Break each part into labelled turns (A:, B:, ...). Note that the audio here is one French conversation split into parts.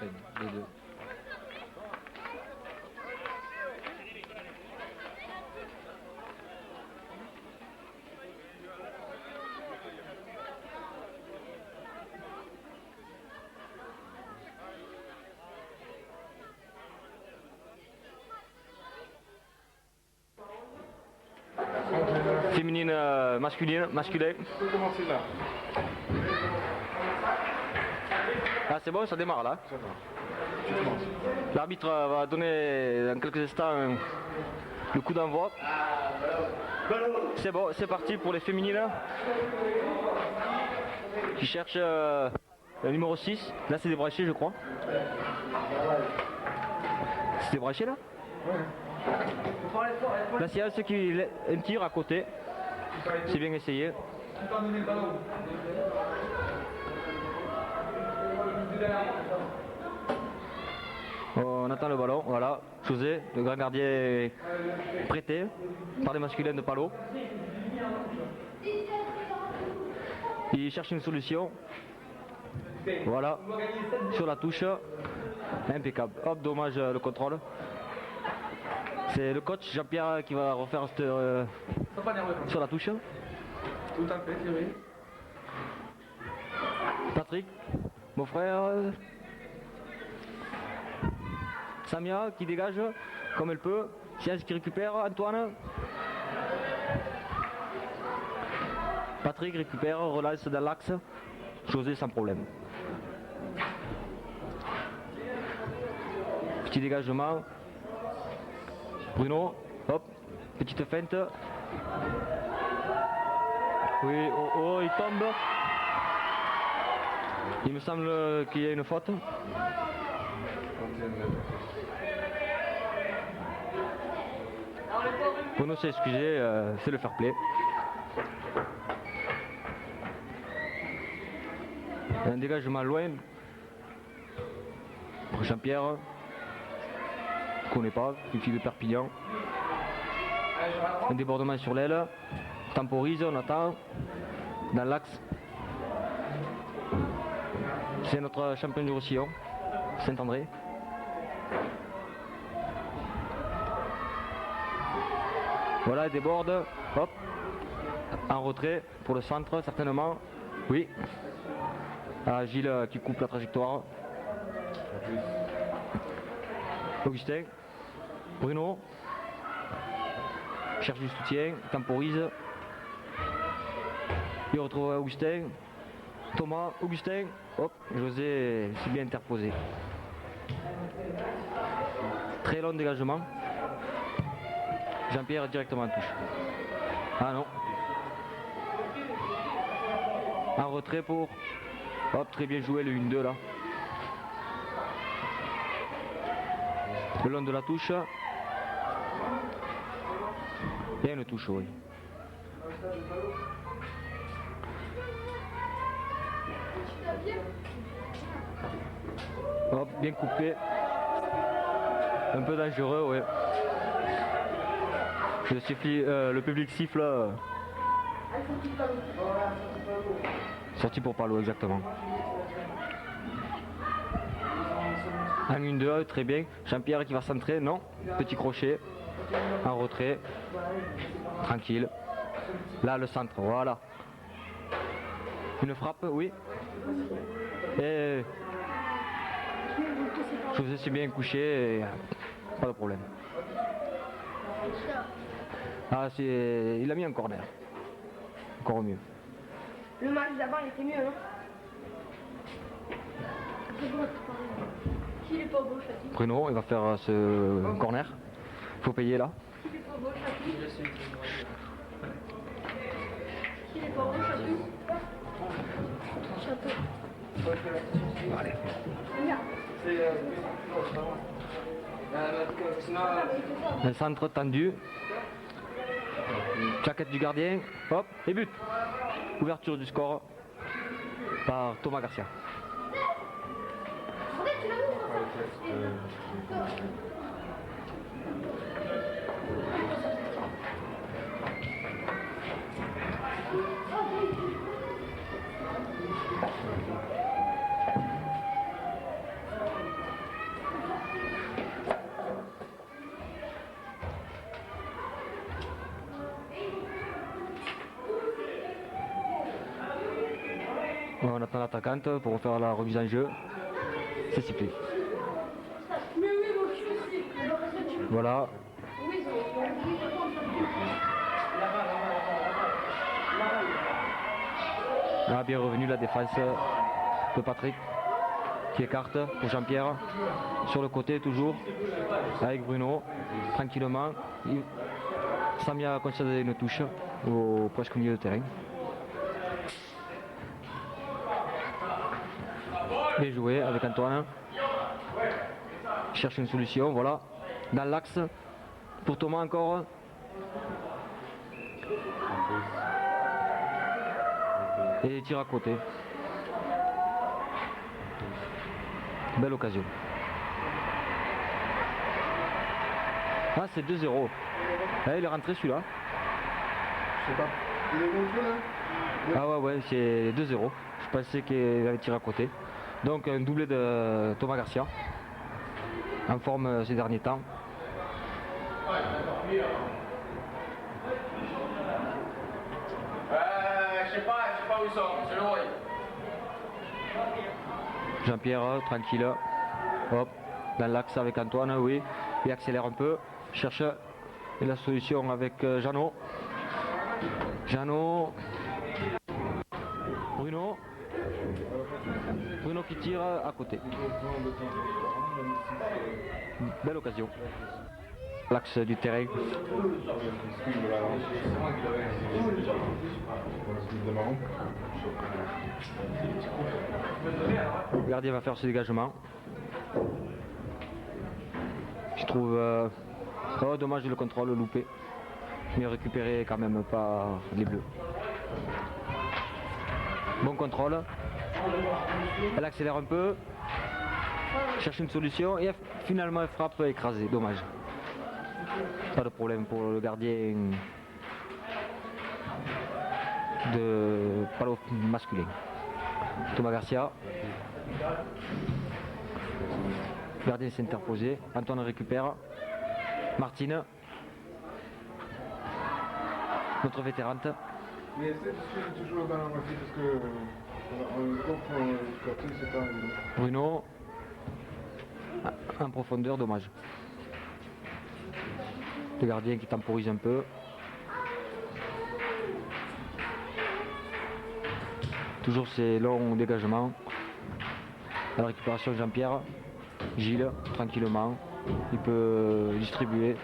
A: Enfin, les deux. Féminine, masculine, masculin.
B: On peut commencer là.
A: Ah c'est bon, ça démarre là.
B: Ça va. Tu commences.
A: L'arbitre va donner dans quelques instants le coup d'envoi. C'est bon, c'est parti pour les féminines. Qui cherchent le numéro 6. Là c'est débranché je crois. C'est débranché là? Là c'est ceux qui un tir à côté. C'est bien essayé. On attend le ballon, voilà. José, le grand gardien est prêté par les masculins de Palo. Il cherche une solution. Voilà, sur la touche. Impeccable. Hop, dommage le contrôle. C'est le coach Jean-Pierre qui va refaire sur la touche.
B: Tout à fait, Thierry.
A: Patrick, mon frère. Samia qui dégage comme elle peut. Science qui récupère. Antoine. Patrick récupère, relance dans l'axe. José sans problème. Petit dégagement. Bruno, hop, petite feinte. Oui, oh, il tombe. Il me semble qu'il y a une faute. Bruno s'est excusé, c'est le fair play. Un dégagement loin. Pour Jean-Pierre. Je ne connais pas, une fille de Perpignan. Un débordement sur l'aile. Temporise, on attend. Dans l'axe. C'est notre champion du Roussillon, Saint-André. Voilà, il déborde. Hop. En retrait pour le centre, certainement. Oui. Ah, Gilles qui coupe la trajectoire. Augustin. Bruno. Cherche du soutien. Temporise. Il retrouve Augustin. Thomas, Augustin. Hop. José s'est bien interposé. Très long dégagement. Jean-Pierre directement en touche. Ah non. En retrait pour... Hop, très bien joué le 1-2 là. Le long de la touche. Et une touche, oui. Hop, bien coupé. Un peu dangereux, ouais. Le public siffle. Sorti pour Palo, exactement. En 1-2, très bien. Jean-Pierre qui va centrer, non. Petit crochet. En retrait. Tranquille. Là, le centre, voilà. Une frappe, oui. Et José s'est bien couché. Et... pas de problème. Ah, il a mis un corner. Encore mieux.
C: Le match d'avant, il était mieux, non? Qui est pas beau, Chati?
A: Bruno, il va faire ce corner. Faut payer là.
C: Qui est pas beau, Chati? Qui est pas beau, Chati? Château.
A: Allez. Un centre tendu. Jaquette du gardien. Hop, et but. Ouverture du score par Thomas Garcia. On attend l'attaquante pour faire la remise en jeu. C'est sifflé. Voilà. Ah, bien revenu la défense de Patrick qui écarte pour Jean-Pierre. Sur le côté toujours avec Bruno. Tranquillement. Samia a concédé une touche au presque milieu de terrain. Bien joué avec Antoine. Cherche une solution, voilà. Dans l'axe. Pour Thomas encore. Et il tire à côté. Belle occasion. Ah, c'est 2-0. Ah, il est rentré celui-là.
B: Je sais pas. Il est gonflé là?
A: Ah ouais, c'est 2-0. Je pensais qu'il allait tirer à côté. Donc un doublé de Thomas Garcia. En forme ces derniers temps.
B: Je sais pas où ils sont, je le vois.
A: Jean-Pierre, tranquille. Hop, dans l'axe avec Antoine, oui. Il accélère un peu. Cherche la solution avec Jeannot. Jeannot. Bruno. Bruno qui tire à côté. Belle occasion. L'axe du terrain. Le gardien va faire ce dégagement. Je trouve oh, dommage le contrôle loupé. Mais récupéré quand même pas les bleus. Bon contrôle. Elle accélère un peu. Cherche une solution et finalement elle frappe écrasée. Dommage. Pas de problème pour le gardien de Palo masculin. Thomas Garcia. Le gardien s'est interposé. Antoine récupère. Martine. Notre vétérante.
B: Mais est-ce que tu joues le ballon aussi parce que en comprend le côté, c'est pas évident.
A: Bruno. En profondeur, dommage. Le gardien qui temporise un peu. Toujours ces longs dégagements. La récupération Jean-Pierre. Gilles, tranquillement. Il peut distribuer.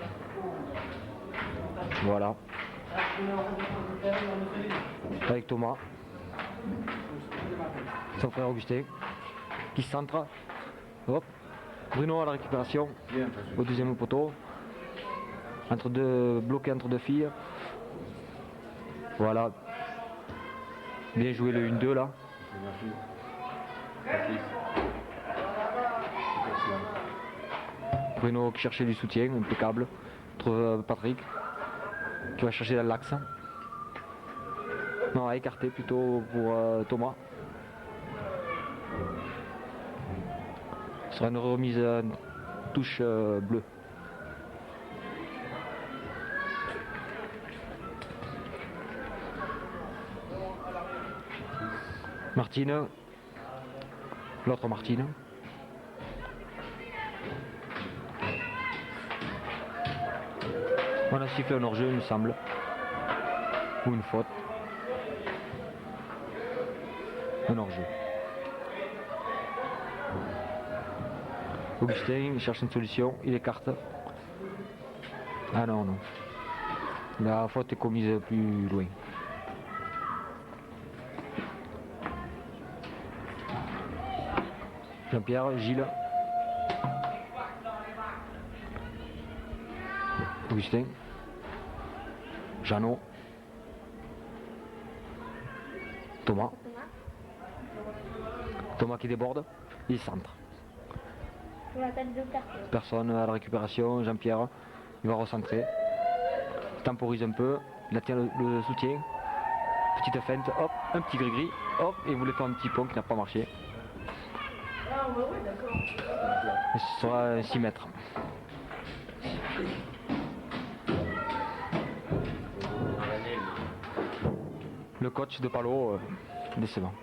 A: Voilà. Avec Thomas. Son frère Augustin. Qui centre. Hop. Bruno à la récupération. Au deuxième poteau. Bloqué entre deux filles. Voilà. Bien joué le 1-2 là. Bruno qui cherchait du soutien, impeccable. Trouve Patrick qui va chercher dans l'axe. Non, à écarter plutôt pour Thomas. Ce sera une remise touche bleue. Martine, l'autre Martine. On a sifflé un hors-jeu, il me semble. Ou une faute. Un hors-jeu. Augustin, il cherche une solution, il écarte. Ah non, non. La faute est commise plus loin. Jean-Pierre, Gilles. Augustin. Jeannot. Thomas. Thomas qui déborde. Il centre.
C: Pour la tête de carte.
A: Personne à la récupération. Jean-Pierre. Il va recentrer. Il temporise un peu. Il attire le soutien. Petite feinte. Hop. Un petit gris-gris. Hop. Et il voulait faire un petit pont qui n'a pas marché.
C: Ah ouais, ouais, d'accord.
A: Et ce sera 6 mètres. Le coach de Palo, décevant.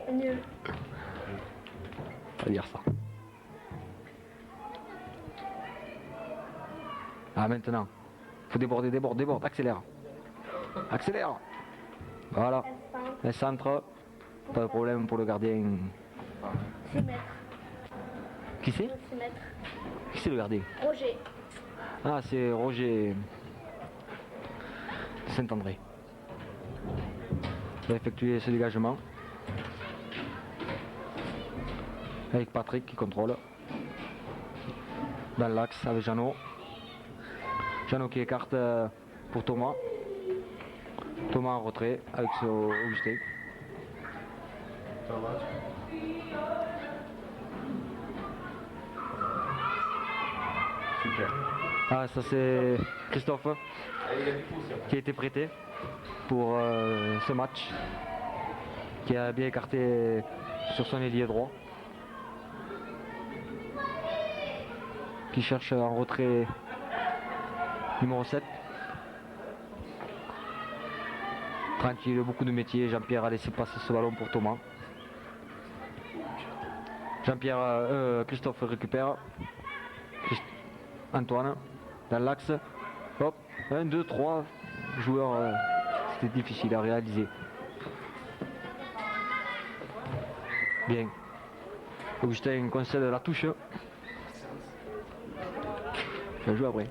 C: Nul.
A: On va dire ça. Ah maintenant. Faut déborder, déborde, accélère. Accélère. Voilà. Le centre. Pas de problème pour le gardien.
C: 6 mètres.
A: Qui c'est?
C: 6 mètres.
A: Qui c'est le gardien?
C: Roger.
A: Ah, c'est Roger Saint-André. Il va effectuer ce dégagement. Avec Patrick qui contrôle. Dans l'axe avec Jeannot. Jeannot qui écarte pour Thomas. Thomas en retrait avec Augustin.
B: Super.
A: Ah, ça c'est Christophe qui a été prêté pour ce match, qui a bien écarté sur son ailier droit, qui cherche en retrait numéro 7. Tranquille, beaucoup de métiers. Jean-Pierre a laissé passer ce ballon pour Thomas. Christophe récupère. Antoine dans l'axe. Hop, 1, 2, 3 joueurs. C'était difficile à réaliser. Bien. Augustin concède la touche. Je joue après.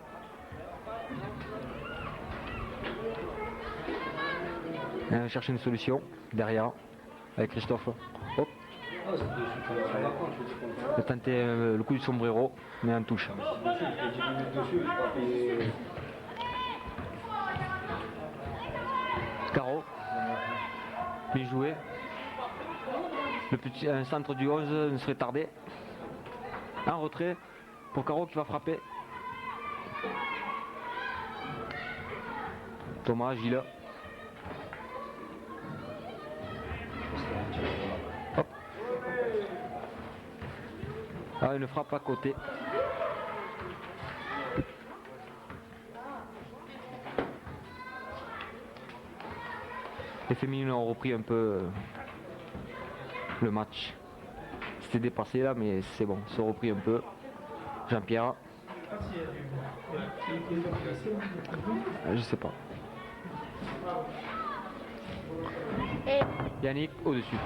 A: On cherche une solution derrière avec Christophe. Hop. Il a tenté le coup du sombrero, mais en touche. Caro. Bien joué. Un centre du 11 ne serait tardé. En retrait pour Caro qui va frapper. Thomas, Gilles. Hop. Ah, une frappe à côté. Les féminines ont repris un peu le match. C'était dépassé là, mais c'est bon, ils ont repris un peu. Jean-Pierre. Je sais pas.
C: Et
A: Yannick au-dessus.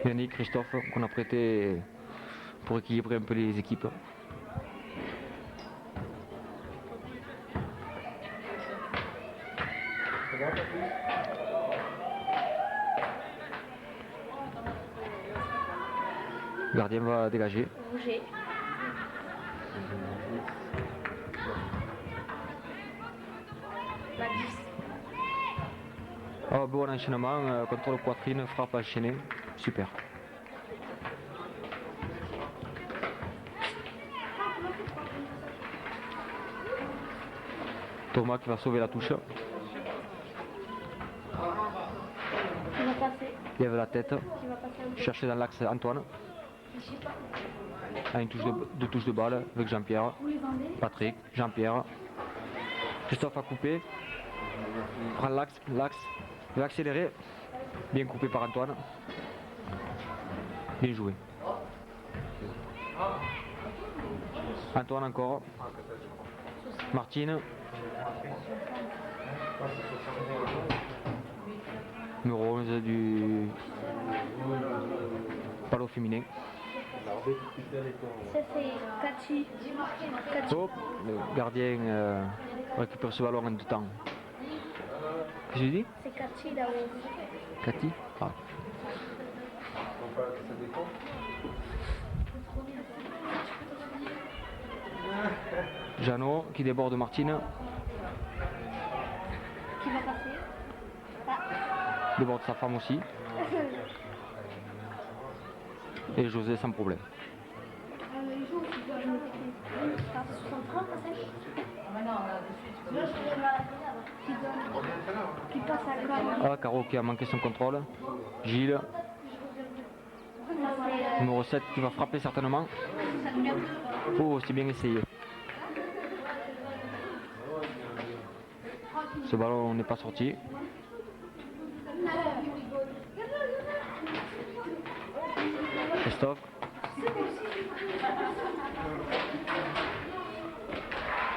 A: Yannick, Christophe, qu'on a prêté pour équilibrer un peu les équipes. Le gardien va dégager.
C: Roger. Mathis.
A: Oh, bon enchaînement, contrôle poitrine, frappe enchaînée. Super. Thomas qui va sauver la touche.
C: Qui va passer.
A: Lève la tête.
C: Qui va passer un peu.
A: Chercher dans l'axe Antoine.
C: Je sais pas.
A: À une touche deux touches de balle avec Jean-Pierre.
C: Vous les vendez?
A: Patrick, Jean-Pierre. Christophe a coupé. Prend l'axe. Il va accélérer. Bien coupé par Antoine. Bien joué. Antoine encore. Martine. Numéro 11 du Palo féminin.
C: Ça c'est Cathy.
A: Hop, le gardien récupère ce ballon en deux temps. Qu'est-ce que j'ai dit?
C: C'est Cathy là-haut.
A: Cathy? Ah. Jeannot qui déborde Martine.
C: Qui va passer?
A: Déborde sa femme aussi. Et José sans problème.
C: Qui passe à Caro.
A: Ah, Caro qui a manqué son contrôle. Gilles, numéro 7 qui va frapper certainement. Oh, c'est bien essayé. Ce ballon n'est pas sorti. Christophe.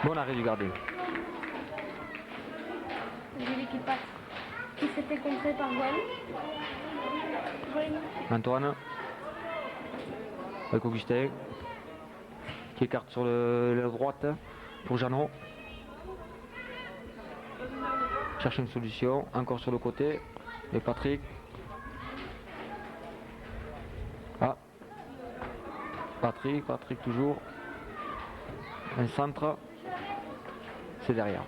A: Bon arrêt du gardien.
C: Julie qui passe. Qui s'était contré par Gwen.
A: Antoine. Avec Augustin. Qui écarte sur la droite pour Jeannot. Cherche une solution. Encore sur le côté. Et Patrick. Ah. Patrick toujours. Un centre. C'est derrière.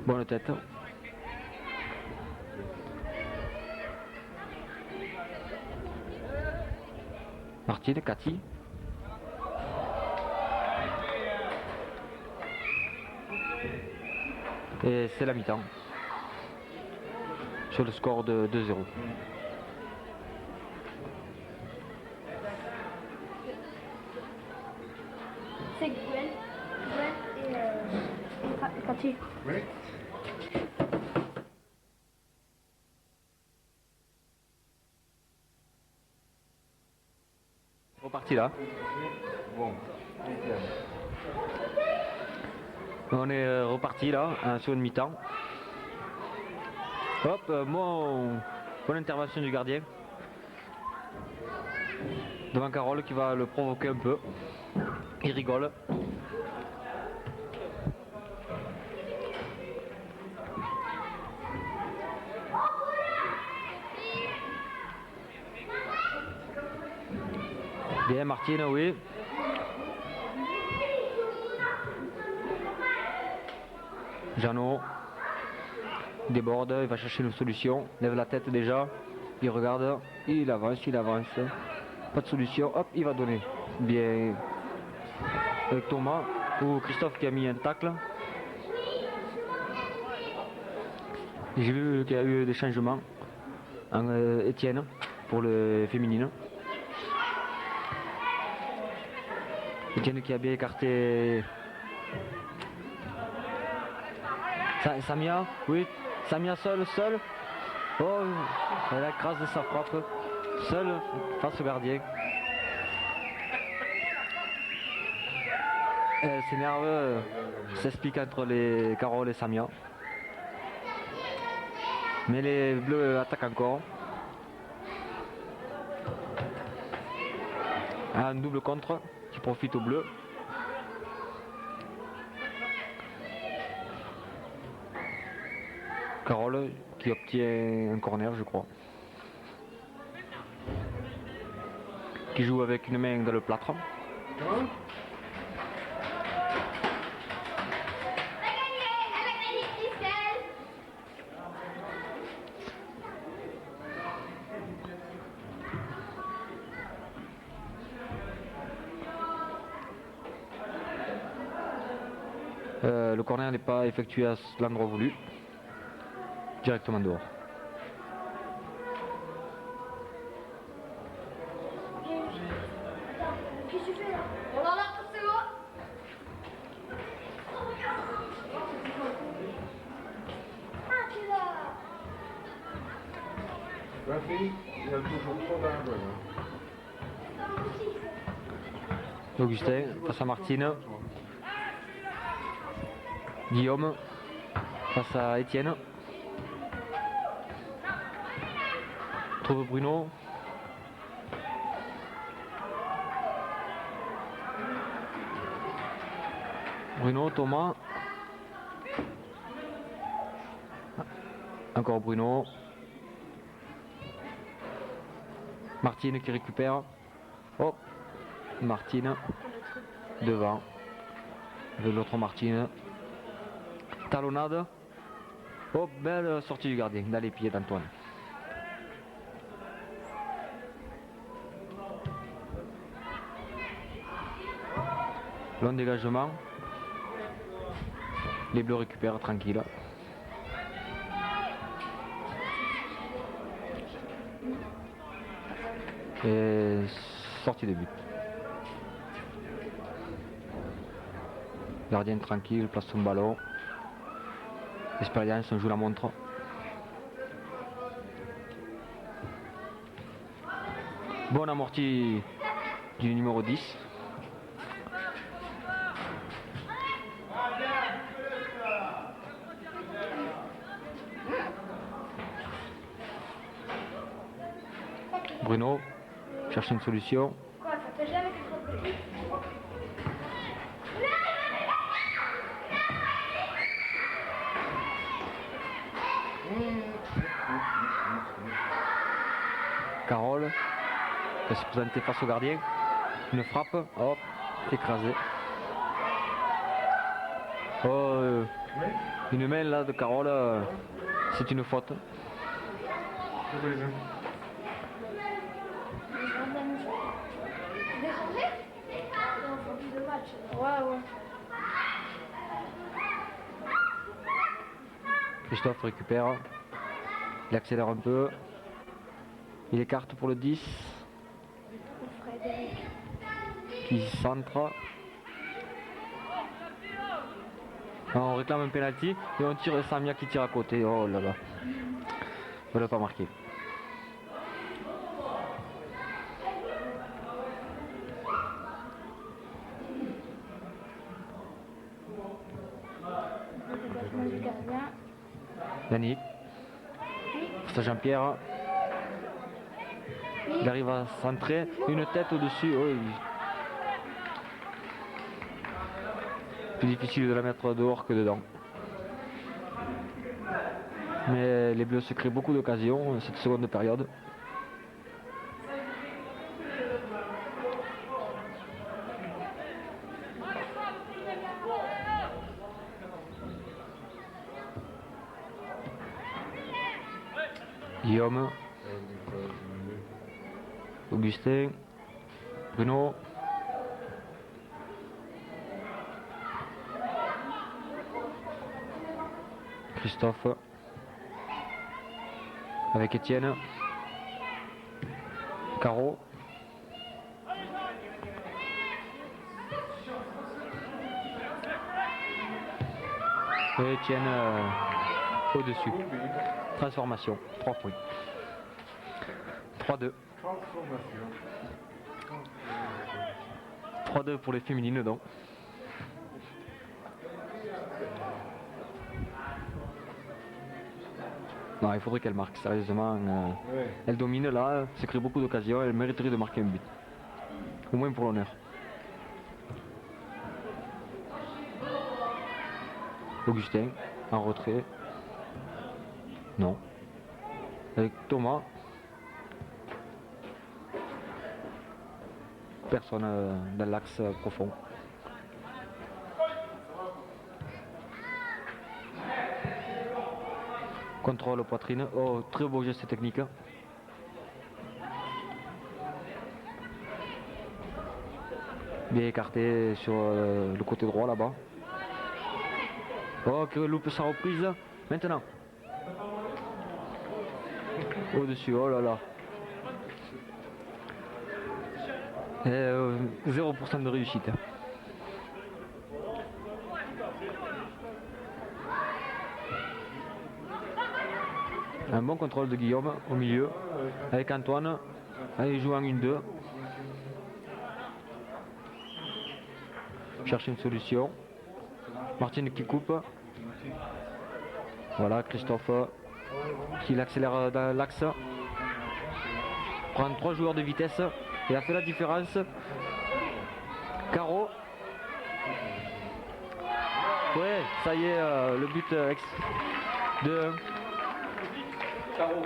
A: Bonne tête. Martine, Cathy. Et c'est la mi-temps. Sur le score de 2-0.
C: C'est Gwen et Cathy.
B: Oui.
A: Reparti là.
B: Bon.
A: On est reparti là, sur une mi-temps. Hop, mon intervention du gardien. Devant Carole qui va le provoquer un peu. Il rigole. Bien Martine, oui. Jeannot déborde, il va chercher une solution, lève la tête déjà, il regarde, il avance. Pas de solution, hop, il va donner. Bien avec Thomas ou Christophe qui a mis un tacle. J'ai vu qu'il y a eu des changements en Étienne pour le féminin. Étienne qui a bien écarté Samia, oui, Samia seule. Oh, elle a écrasé sa frappe, seule face au gardien. Elle s'énerve, s'explique entre les Carole et Samia. Mais les bleus attaquent encore. Un double contre qui profite aux bleus. Carole qui obtient un corner, je crois. Qui joue avec une main dans le plâtre. Le corner n'est pas effectué à l'endroit voulu. Directement dehors.
C: Qu'est-ce que tu fais là? On en a c'est bon. Ah, tu l'as.
B: Rafi, il y a toujours trop d'arbres.
A: Augustin face à Martine. Guillaume face à Étienne. Trouve Bruno. Thomas. Encore Bruno. Martine qui récupère. Oh, Martine devant. avec l'autre Martine. Talonnade. Oh, belle sortie du gardien dans les pieds d'Antoine. Long dégagement. Les Bleus récupèrent tranquille. Et sortie de but. Gardien tranquille, place son ballon. Expérience, on joue la montre. Bonne amortie du numéro 10. Bruno cherche une solution.
C: Quoi, ça fait jamais quelque chose.
A: Carole va se présenter face au gardien. Une frappe, hop, écrasé. Oh, une main là de Carole, c'est une faute.
C: Déchangé? Non, faut plus de match. Ouais.
A: Christophe récupère. Il accélère un peu. Il écarte pour le 10.
C: Frédéric.
A: Qui centre. On réclame un penalty et on tire Samia qui tire à côté. Oh là là. On l'a pas marqué.
C: Déplacement du gardien.
A: Yannick. C'est Jean-Pierre. Il arrive à centrer. Une tête au-dessus. Oh, plus difficile de la mettre dehors que dedans. Mais les Bleus se créent beaucoup d'occasions cette seconde période. Guillaume, Augustin, Bruno, Christophe, avec Étienne, Caro, et Étienne au-dessus. Transformation, 3 points. 3-2. 3-2 pour les féminines donc. Non, il faudrait qu'elle marque, sérieusement. Elle domine là, se crée beaucoup d'occasions, elle mériterait de marquer un but. Au moins pour l'honneur. Augustin, en retrait. Non. Avec Thomas. Personne dans l'axe profond. Contrôle poitrine. Oh, très beau geste technique. Bien écarté sur le côté droit là-bas. Oh, que loupe sa reprise. Maintenant. Au-dessus, oh là là. Et, 0% de réussite. Un bon contrôle de Guillaume au milieu. Avec Antoine. Il joue en 1-2. Cherche une solution. Martine qui coupe. Voilà, Christophe qui l'accélère dans l'axe. Prend 3 joueurs de vitesse. Il a fait la différence. Caro. Ouais, ça y est, le but de Caro.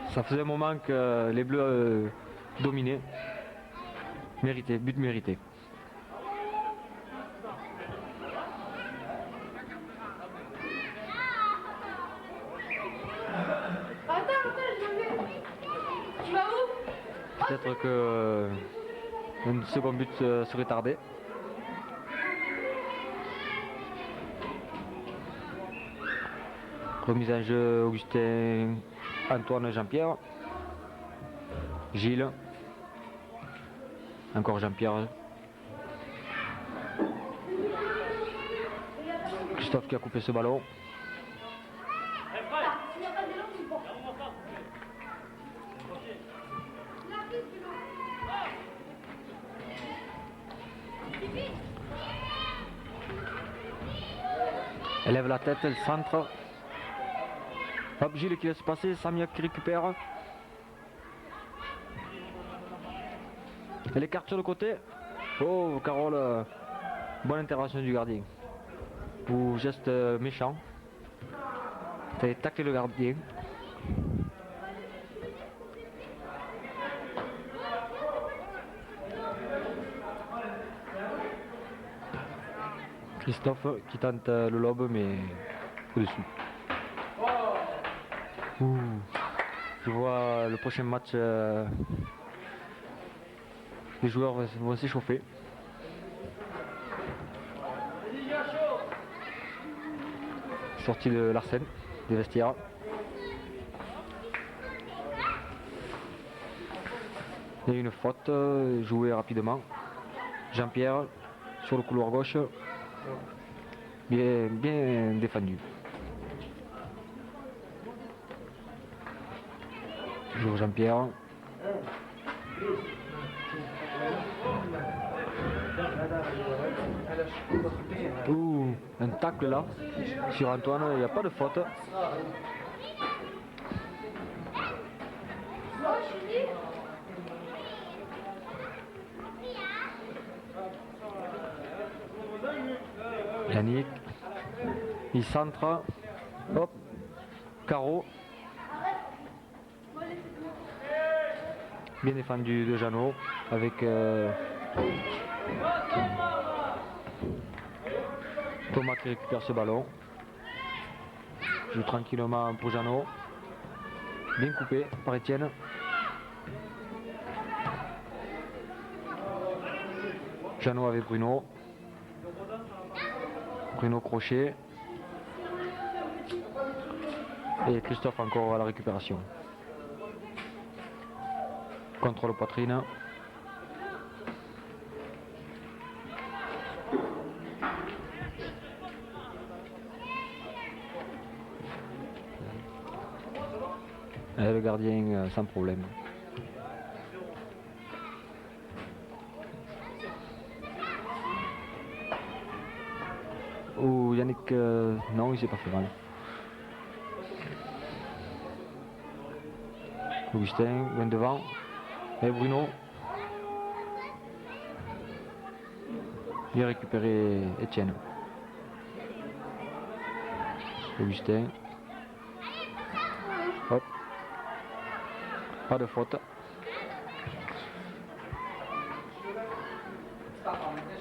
A: Ça faisait un moment que les Bleus dominaient. Mérité, but mérité.
C: Tu vas où?
A: Peut-être que un second but serait tardé. Remise en jeu Augustin, Antoine, Jean-Pierre. Gilles. Encore Jean-Pierre. Christophe qui a coupé ce ballon. Elle lève la tête, elle centre. Hop, Gilles qui laisse passer, Samia qui récupère. Elle écarte sur le côté. Oh, Carole, bonne intervention du gardien. Ou geste méchant. Ça a taclé le gardien. Christophe qui tente le lob mais au-dessus. Ouh. Je vois le prochain match, les joueurs vont s'échauffer. Sortie de Larsen, des vestiaires. Il y a une faute jouée rapidement. Jean-Pierre sur le couloir gauche. Bien défendu. Toujours Jean-Pierre. Ouh, un tacle là sur Antoine, il n'y a pas de faute. Yannick, il centre, hop, carreau. Bien défendu de Jeannot avec Thomas qui récupère ce ballon. Joue tranquillement pour Jeannot. Bien coupé par Étienne. Jeannot avec Bruno. Bruno crochet. Et Christophe encore à la récupération. Contrôle poitrine. Et le gardien sans problème. Oh, Yannick, non, il s'est pas fait mal. Augustin vient devant. Et Bruno. Bien récupéré Étienne. Augustin. Hop. Pas de faute.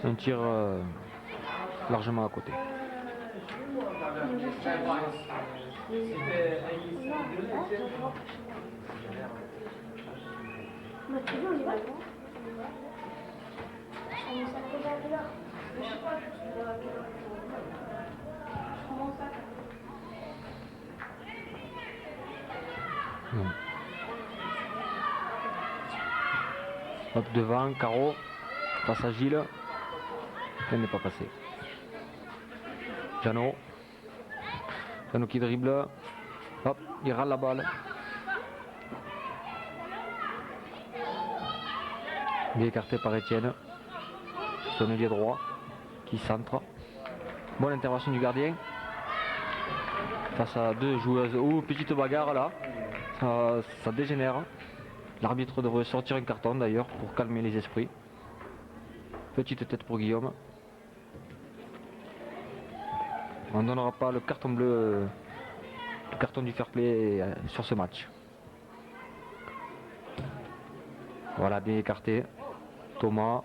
A: Un tir largement à côté. Non. Hop devant, carreau, passe à Gilles, elle n'est pas passée. Jeannot qui dribble, hop, il râle la balle. Bien écarté par Étienne, son ailier droit qui centre. Bonne intervention du gardien face à deux joueuses. Oh, petite bagarre là, ça dégénère. L'arbitre devrait sortir un carton d'ailleurs pour calmer les esprits. Petite tête pour Guillaume. On ne donnera pas le carton bleu, le carton du fair play sur ce match. Voilà, bien écarté. Thomas.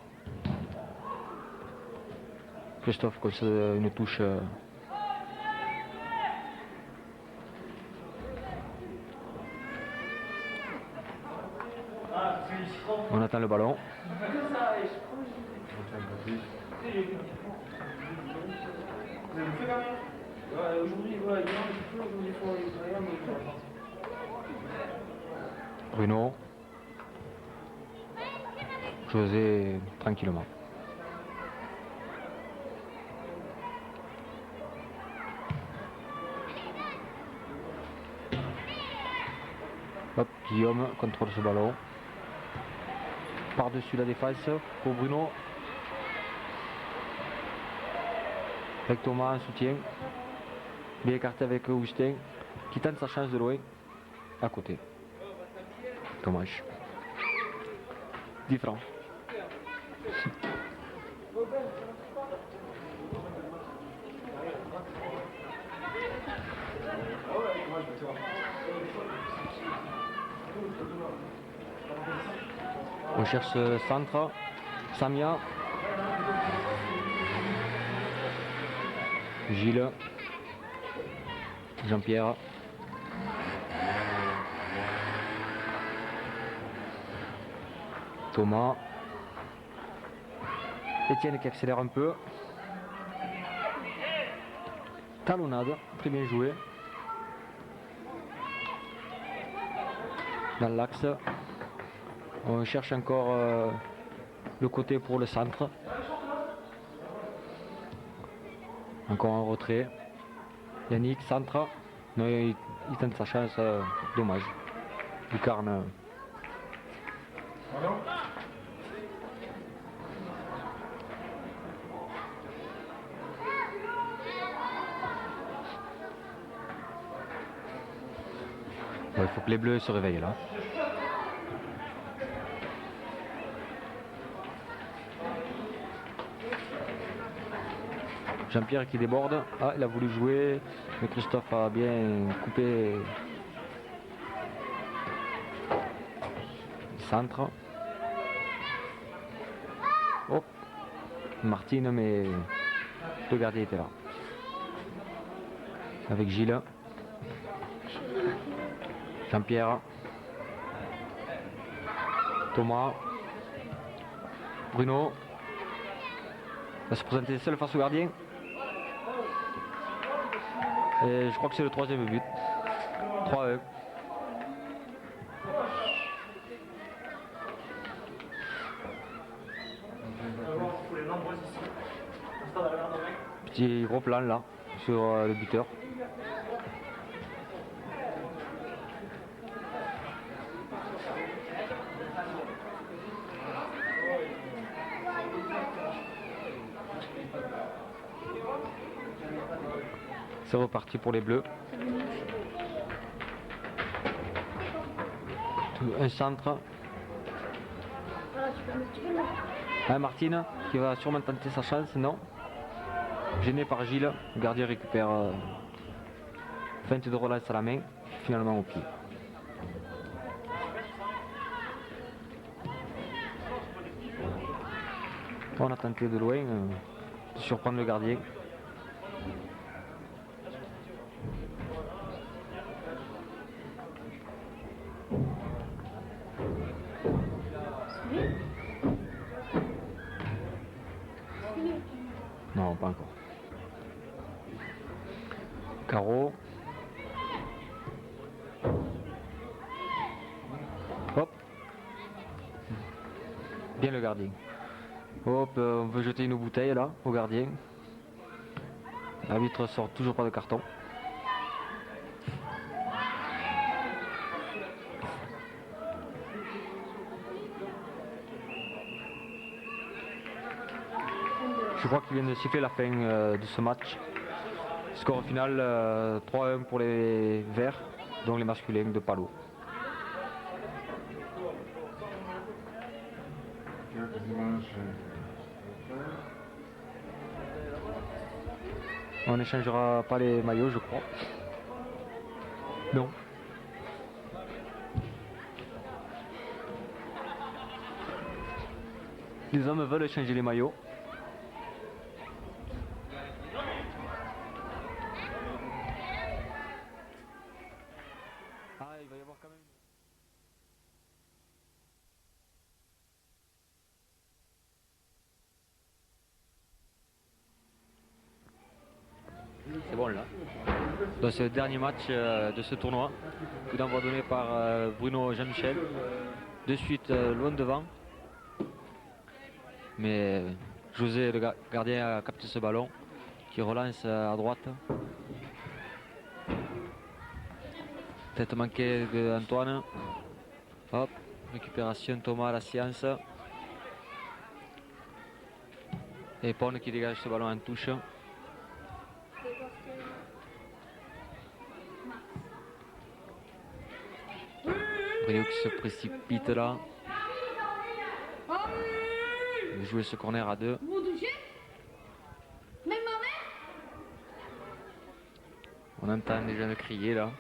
A: Christophe concède une touche. On attend le ballon. Bruno. José tranquillement. Hop, Guillaume contrôle ce ballon. Par-dessus la défense pour Bruno. Avec Thomas en soutien. Bien écarté avec Augustin qui tente sa chance de loin. À côté. Dommage. 10 francs. On cherche ce centre. Samia. Gilles. Jean-Pierre. Thomas. Étienne qui accélère un peu. Talonnade, très bien joué. Dans l'axe. On cherche encore le côté pour le centre. Encore un retrait. Yannick, centre. Non, il tente sa chance. Dommage. Lucarne. Il faut que les Bleus se réveillent là. Jean-Pierre qui déborde. Ah, il a voulu jouer, mais Christophe a bien coupé. Centre. Oh, Martine, mais le gardien était là. Avec Gilles. Jean-Pierre. Thomas. Bruno. Va se présenter seul face au gardien. Et je crois que c'est le troisième but. 3-1. Petit gros plan là sur le buteur. C'est reparti pour les Bleus. Un centre. Martine qui va sûrement tenter sa chance, non. Gêné par Gilles, le gardien récupère feinte de relance à la main, finalement au pied. On a tenté de loin de surprendre le gardien. Non, pas encore. Carreau. Hop. Bien le gardien. Hop, on veut jeter une bouteille là au gardien. L'arbitre sort toujours pas de carton. Je crois qu'il vient de siffler la fin de ce match. Score final 3-1 pour les Verts, dont les masculins de Palo. On n'échangera pas les maillots, je crois. Non. Les hommes veulent changer les maillots. Ah, il va y avoir quand même. C'est bon là. Donc c'est le dernier match de ce tournoi. Coup d'envoi donné par Bruno Jean-Michel. De suite loin devant. Mais José, le gardien, a capté ce ballon. Qui relance à droite. Tête manquée d'Antoine. Hop. Récupération Thomas à la science. Et Pone qui dégage ce ballon en touche. Brio qui se précipite là. Il va jouer ce corner à 2. On entend déjà le crier là.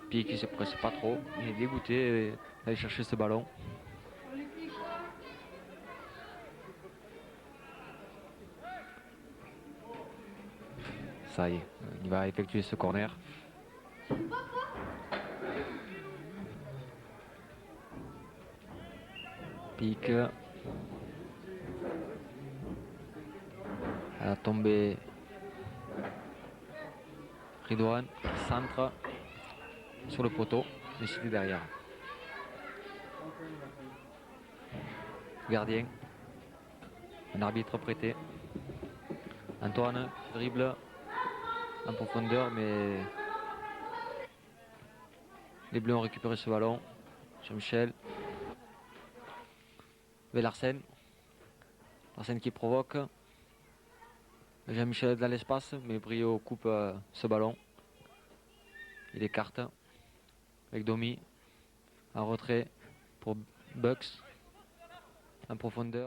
A: Puis qui se presse pas trop. Il est dégoûté d'aller chercher ce ballon. Ça y est, il va effectuer ce corner. Pique. À la tombée. Ridouane qui centre sur le poteau, mais c'était derrière. Gardien. Un arbitre prêté. Antoine dribble en profondeur, mais les Bleus ont récupéré ce ballon. Jean-Michel. Vers Larsen. Larsen qui provoque. Jean-Michel dans l'espace, mais Brio coupe ce ballon. Il écarte avec Domi en retrait pour Bucks en profondeur.